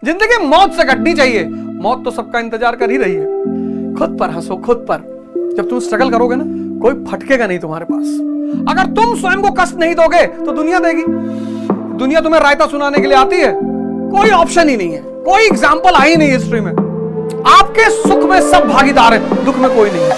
जिंदगी मौत से कटनी चाहिए। मौत तो सबका इंतजार कर ही रही है। खुद पर हंसो, खुद पर। जब तुम स्ट्रगल करोगे ना, कोई फटकेगा नहीं तुम्हारे पास। अगर तुम स्वयं को कष्ट नहीं दोगे तो दुनिया देगी। दुनिया तुम्हें रायता सुनाने के लिए आती है? कोई ऑप्शन ही नहीं है, कोई एग्जाम्पल आई नहीं हिस्ट्री में। आपके सुख में सब भागीदार है, दुख में कोई नहीं है।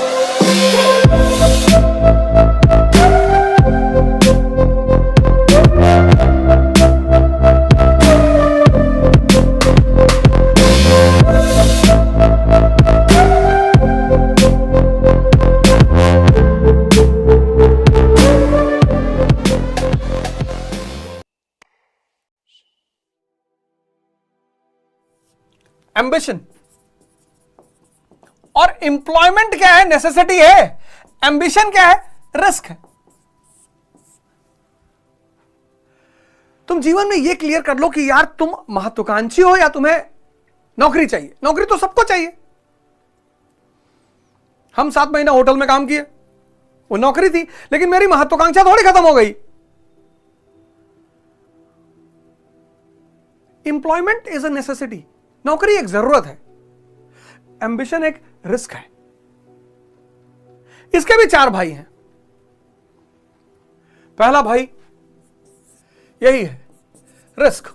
एम्बिशन और एम्प्लॉयमेंट क्या है? नेसेसिटी है। एम्बिशन क्या है? रिस्क है। तुम जीवन में यह क्लियर कर लो कि यार तुम महत्वाकांक्षी हो या तुम्हें नौकरी चाहिए। नौकरी तो सबको चाहिए। हम 7 महीना होटल में काम किए, वो नौकरी थी, लेकिन मेरी महत्वाकांक्षा थोड़ी खत्म हो गई। एम्प्लॉयमेंट इज अ नेसेसिटी, नौकरी एक जरूरत है। एम्बिशन एक रिस्क है। इसके भी 4 भाई हैं। पहला भाई यही है, रिस्क।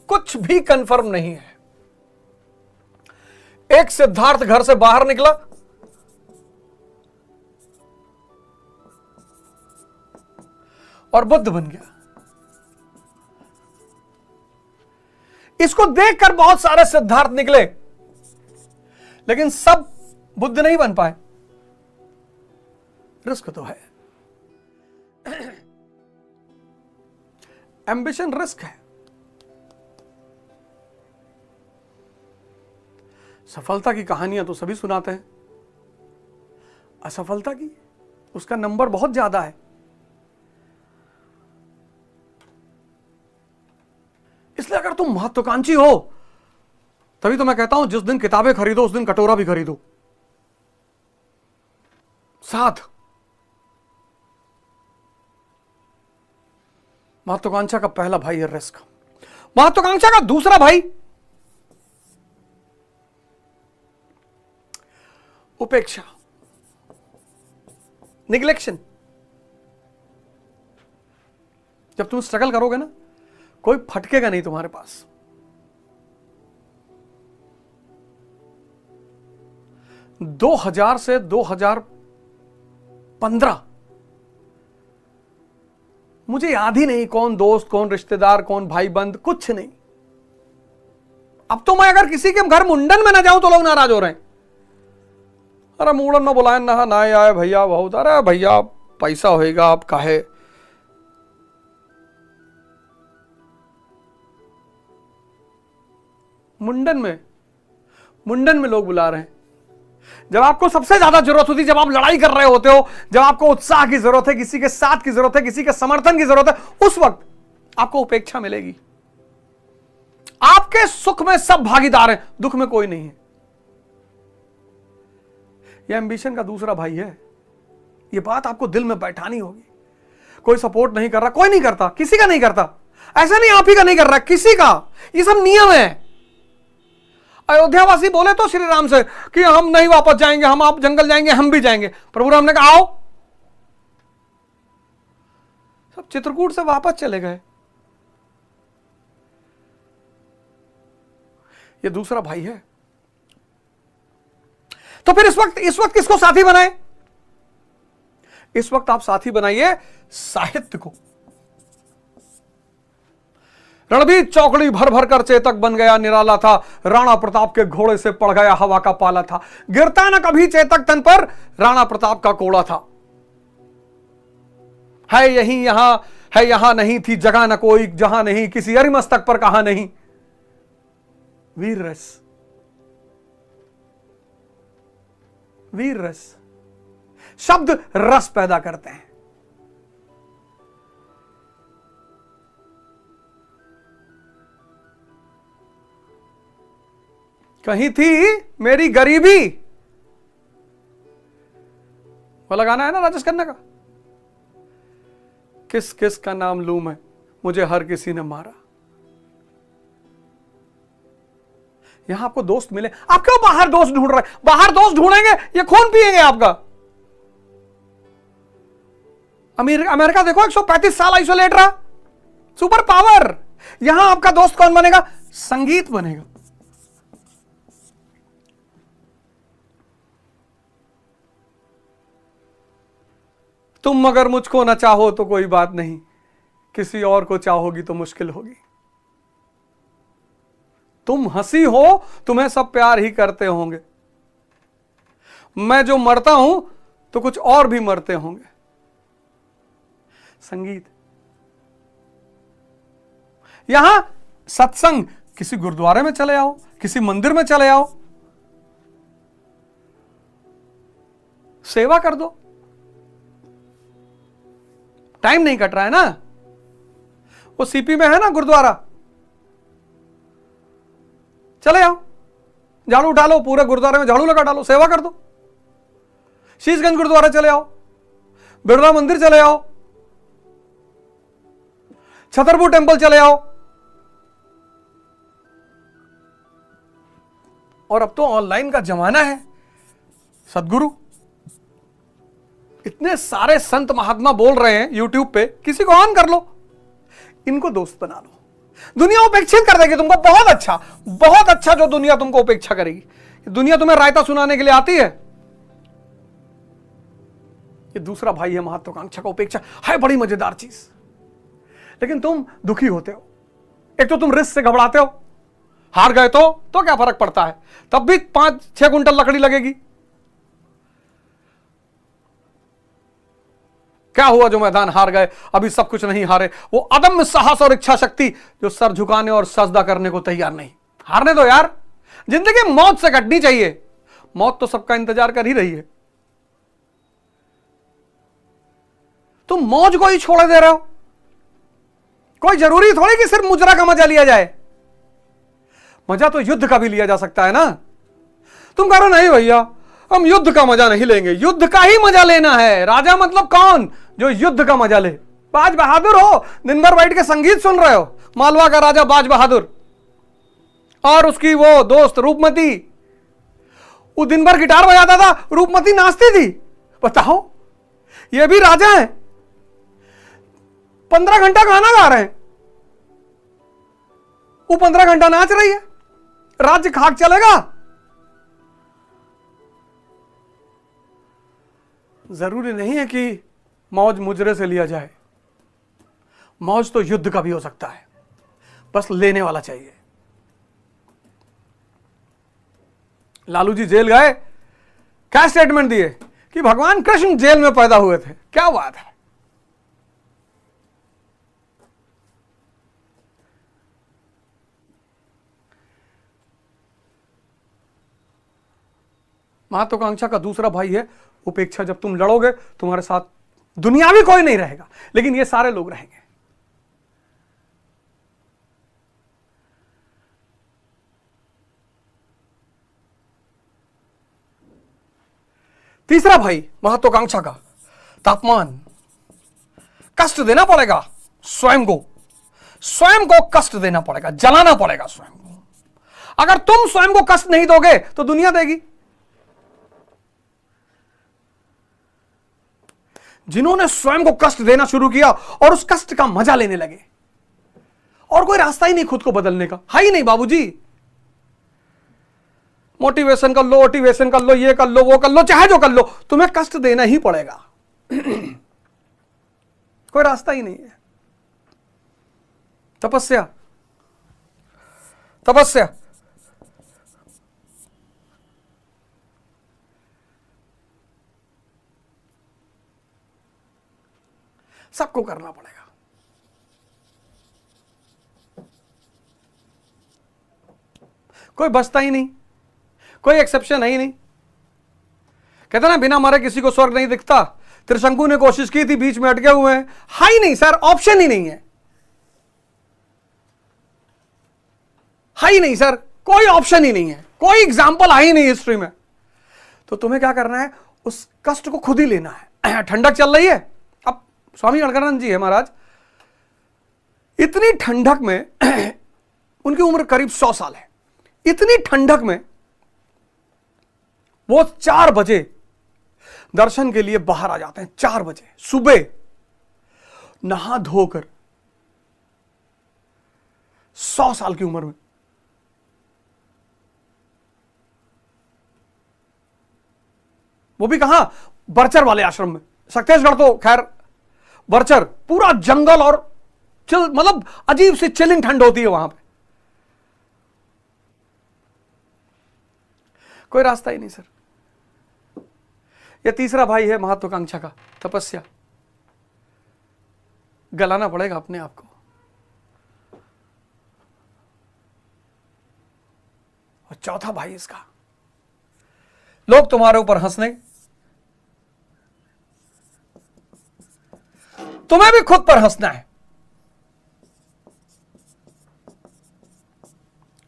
कुछ भी कंफर्म नहीं है। एक सिद्धार्थ घर से बाहर निकला, और बुद्ध बन गया। इसको देखकर बहुत सारे सिद्धार्थ निकले, लेकिन सब बुद्ध नहीं बन पाए। रिस्क तो है। एम्बिशन रिस्क है। सफलता की कहानियां तो सभी सुनाते हैं, असफलता की उसका नंबर बहुत ज्यादा है। इसलिए अगर तुम महत्वाकांक्षी हो, तभी तो मैं कहता हूं जिस दिन किताबें खरीदो उस दिन कटोरा भी खरीदो साथ। महत्वाकांक्षा का पहला भाई है रिस्क। महत्वाकांक्षा का दूसरा भाई उपेक्षा, निग्लेक्शन। जब तुम स्ट्रगल करोगे ना, कोई फटकेगा नहीं तुम्हारे पास। - 2000 से 2015 मुझे याद ही नहीं कौन दोस्त, कौन रिश्तेदार, कौन भाई बंद, कुछ नहीं। अब तो मैं अगर किसी के घर मुंडन में ना जाऊं तो लोग नाराज हो रहे हैं। अरे मुंडन में बुलाए ना आए भैया बहुत। अरे भैया पैसा होएगा, आप काहे। मुंडन में लोग बुला रहे हैं। जब आपको सबसे ज्यादा जरूरत होती है, जब आप लड़ाई कर रहे होते हो, जब आपको उत्साह की जरूरत है, किसी के साथ की जरूरत है, किसी के समर्थन की जरूरत है, उस वक्त आपको उपेक्षा मिलेगी। आपके सुख में सब भागीदार हैं, दुख में कोई नहीं है। यह एम्बिशन का दूसरा भाई है। यह बात आपको दिल में बैठानी होगी। कोई सपोर्ट नहीं कर रहा, कोई नहीं करता, किसी का नहीं करता। ऐसा नहीं आप ही का नहीं कर रहा, किसी का। यह सब नियम है। अयोध्यावासी बोले तो श्री राम से कि हम नहीं वापस जाएंगे, हम आप जंगल जाएंगे, हम भी जाएंगे। प्रभु राम ने कहा आओ। सब चित्रकूट से वापस चले गए। ये दूसरा भाई है। तो फिर इस वक्त किसको साथी बनाए? इस वक्त आप साथी बनाइए साहित्य को। रणबीर चौकड़ी भर भर कर चेतक बन गया निराला था, राणा प्रताप के घोड़े से पड़ गया हवा का पाला था। गिरता न कभी चेतक तन पर, राणा प्रताप का कोड़ा था। है यहीं यहां, है यहां नहीं थी जगह न कोई, जहां नहीं किसी अरिमस्तक पर कहा नहीं। वीर रस, वीर रस। शब्द रस पैदा करते हैं। कहीं थी मेरी गरीबी, वो लगाना है ना राजेश खन्ना का। किस किस का नाम लूं मैं, मुझे हर किसी ने मारा। यहां आपको दोस्त मिले, आप क्यों बाहर दोस्त ढूंढ रहे हैं? बाहर दोस्त ढूंढेंगे ये खून पिएंगे आपका। अमेरिका देखो 135 साल आइसोलेट रहा, सुपर पावर। यहां आपका दोस्त कौन बनेगा? संगीत बनेगा। तुम अगर मुझको ना चाहो तो कोई बात नहीं, किसी और को चाहोगी तो मुश्किल होगी। तुम हंसी हो, तुम्हें सब प्यार ही करते होंगे। मैं जो मरता हूं तो कुछ और भी मरते होंगे। संगीत। यहां सत्संग, किसी गुरुद्वारे में चले आओ, किसी मंदिर में चले आओ, सेवा कर दो। टाइम नहीं कट रहा है ना? वो सीपी में है ना गुरुद्वारा, चले आओ, झाड़ू उठा लो, पूरे गुरुद्वारे में झाड़ू लगा डालो, सेवा कर दो। शीशगंज गुरुद्वारा चले आओ, बिरला मंदिर चले आओ, छतरपुर टेंपल चले आओ। और अब तो ऑनलाइन का जमाना है। सदगुरु, इतने सारे संत महात्मा बोल रहे हैं यूट्यूब पे, किसी को ऑन कर लो, इनको दोस्त बना लो। दुनिया उपेक्षित कर देगी तुमको। बहुत अच्छा जो दुनिया तुमको उपेक्षा करेगी। दुनिया तुम्हें रायता सुनाने के लिए आती है। ये दूसरा भाई है महत्वाकांक्षा का उपेक्षा, है बड़ी मजेदार चीज। लेकिन तुम दुखी होते हो। एक तो तुम रिस्क से घबराते हो, हार गए तो क्या फर्क पड़ता है, तब भी 5-6 कुंटल लकड़ी लगेगी। क्या हुआ जो मैदान हार गए, अभी सब कुछ नहीं हारे। वो अदम्य साहस और इच्छा शक्ति जो सर झुकाने और सजदा करने को तैयार नहीं। हारने दो यार, जिंदगी मौत से कटनी चाहिए। मौत तो सबका इंतजार कर ही रही है। तुम मौज को ही छोड़ दे रहे हो। कोई जरूरी थोड़ी कि सिर्फ मुजरा का मजा लिया जाए, मजा तो युद्ध का भी लिया जा सकता है ना। तुम कह रहे नहीं भैया हम युद्ध का मजा नहीं लेंगे, युद्ध का ही मजा लेना है। राजा मतलब कौन? जो युद्ध का मजा ले। बाज बहादुर हो, दिन भर बैठ के संगीत सुन रहे हो। मालवा का राजा बाज बहादुर और उसकी वो दोस्त रूपमती, वो दिन भर गिटार बजाता था, रूपमती नाचती थी। बताओ, ये भी राजा हैं, 15 घंटा गाना गा रहे हैं, वो 15 घंटा नाच रही है। राज्य खाक चलेगा? जरूरी नहीं है कि मौज मुजरे से लिया जाए। मौज तो युद्ध का भी हो सकता है, बस लेने वाला चाहिए। लालू जी जेल गए, क्या स्टेटमेंट दिए कि भगवान कृष्ण जेल में पैदा हुए थे। क्या बात है। महत्वाकांक्षा का दूसरा भाई है उपेक्षा। जब तुम लड़ोगे तुम्हारे साथ दुनियावी कोई नहीं रहेगा, लेकिन ये सारे लोग रहेंगे। तीसरा भाई महत्वाकांक्षा का तापमान। कष्ट देना पड़ेगा स्वयं को कष्ट देना पड़ेगा, जलाना पड़ेगा स्वयं को। अगर तुम स्वयं को कष्ट नहीं दोगे तो दुनिया देगी। जिन्होंने स्वयं को कष्ट देना शुरू किया और उस कष्ट का मजा लेने लगे, और कोई रास्ता ही नहीं खुद को बदलने का, है ही नहीं बाबूजी। मोटिवेशन कर लो, मोटिवेशन कर लो, ये कर लो, वो कर लो, चाहे जो कर लो, तुम्हें कष्ट देना ही पड़ेगा। कोई रास्ता ही नहीं है। तपस्या, तपस्या। सबको करना पड़ेगा। कोई बचता ही नहीं, कोई एक्सेप्शन है ही नहीं। कहते ना बिना मरे किसी को स्वर्ग नहीं दिखता। त्रिशंकु ने कोशिश की थी, बीच में अटके हुए हैं। है ही नहीं सर, ऑप्शन ही नहीं है। है ही नहीं सर, कोई ऑप्शन ही नहीं है, कोई एग्जाम्पल है ही नहीं हिस्ट्री में। तो तुम्हें क्या करना है, उस कष्ट को खुद ही लेना है। ठंडक चल रही है, अब स्वामी गणकानंद जी है महाराज, इतनी ठंडक में उनकी उम्र करीब 100 साल है। इतनी ठंडक में वो 4 बजे दर्शन के लिए बाहर आ जाते हैं। 4 बजे सुबह नहा धोकर, 100 साल की उम्र में। वो भी कहां, बरचर वाले आश्रम में। सक्तेशगढ़ तो खैर, बरचर पूरा जंगल और चिल, मतलब अजीब सी चिलिंग ठंड होती है वहां पे। कोई रास्ता ही नहीं सर। यह तीसरा भाई है महत्वाकांक्षा का, तपस्या। गलाना पड़ेगा अपने आप को। और चौथा भाई इसका, लोग तुम्हारे ऊपर हंसने, तुम्हें भी खुद पर हंसना है।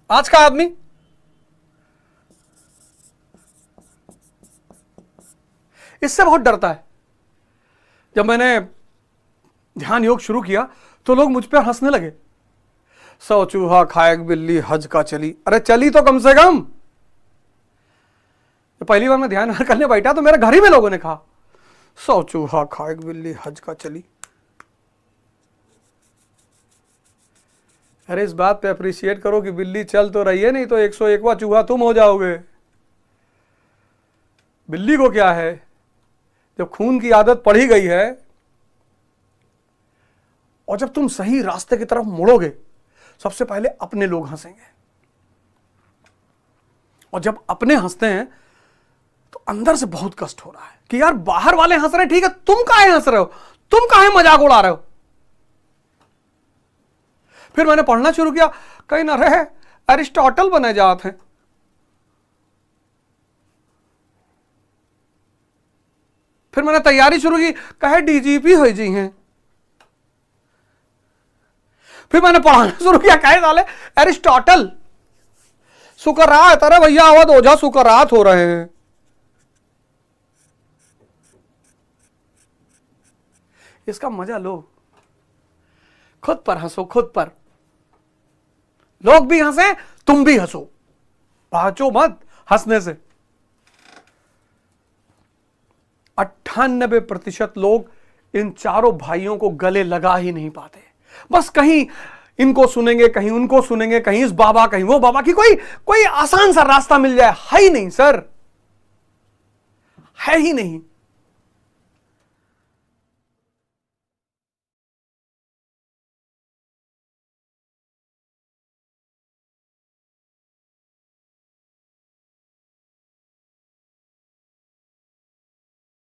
आज का आदमी इससे बहुत डरता है। जब मैंने ध्यान योग शुरू किया तो लोग मुझ पर हंसने लगे। 100 चूहा खाए बिल्ली हज का चली। अरे चली तो कम से कम। तो पहली बार मैं ध्यान करने बैठा तो मेरे घर ही में लोगों ने कहा 100 चूहा खाए बिल्ली हज का चली। अरे इस बात पे अप्रिशिएट करो कि बिल्ली चल तो रही है, नहीं तो 101वां चूहा तुम हो जाओगे। बिल्ली को क्या है, जब खून की आदत पड़ ही गई है और जब तुम सही रास्ते की तरफ मुड़ोगे, सबसे पहले अपने लोग हंसेंगे। और जब अपने हंसते हैं तो अंदर से बहुत कष्ट हो रहा है कि यार बाहर वाले हंस रहे, ठीक है, तुम काहे हंस रहे हो, तुम काहे मजाक उड़ा रहे हो। फिर मैंने पढ़ना शुरू किया, कहीं ना रहे अरिस्टोटल बने जाते हैं। फिर मैंने तैयारी शुरू की, कहे डीजीपी हो जी हैं। फिर मैंने पढ़ाना शुरू किया, कहे साले अरिस्टोटल सुकरात। अरे भैया अवध ओझा सुकरात हो रहे हैं। इसका मजा लो, खुद पर हंसो, खुद पर। लोग भी हंसे, तुम भी हंसो, बाचो मत हंसने से। 98% लोग इन चारों भाइयों को गले लगा ही नहीं पाते। बस कहीं इनको सुनेंगे, कहीं उनको सुनेंगे, कहीं इस बाबा कहीं वो बाबा की कोई आसान सा रास्ता मिल जाए, है ही नहीं सर, है ही नहीं।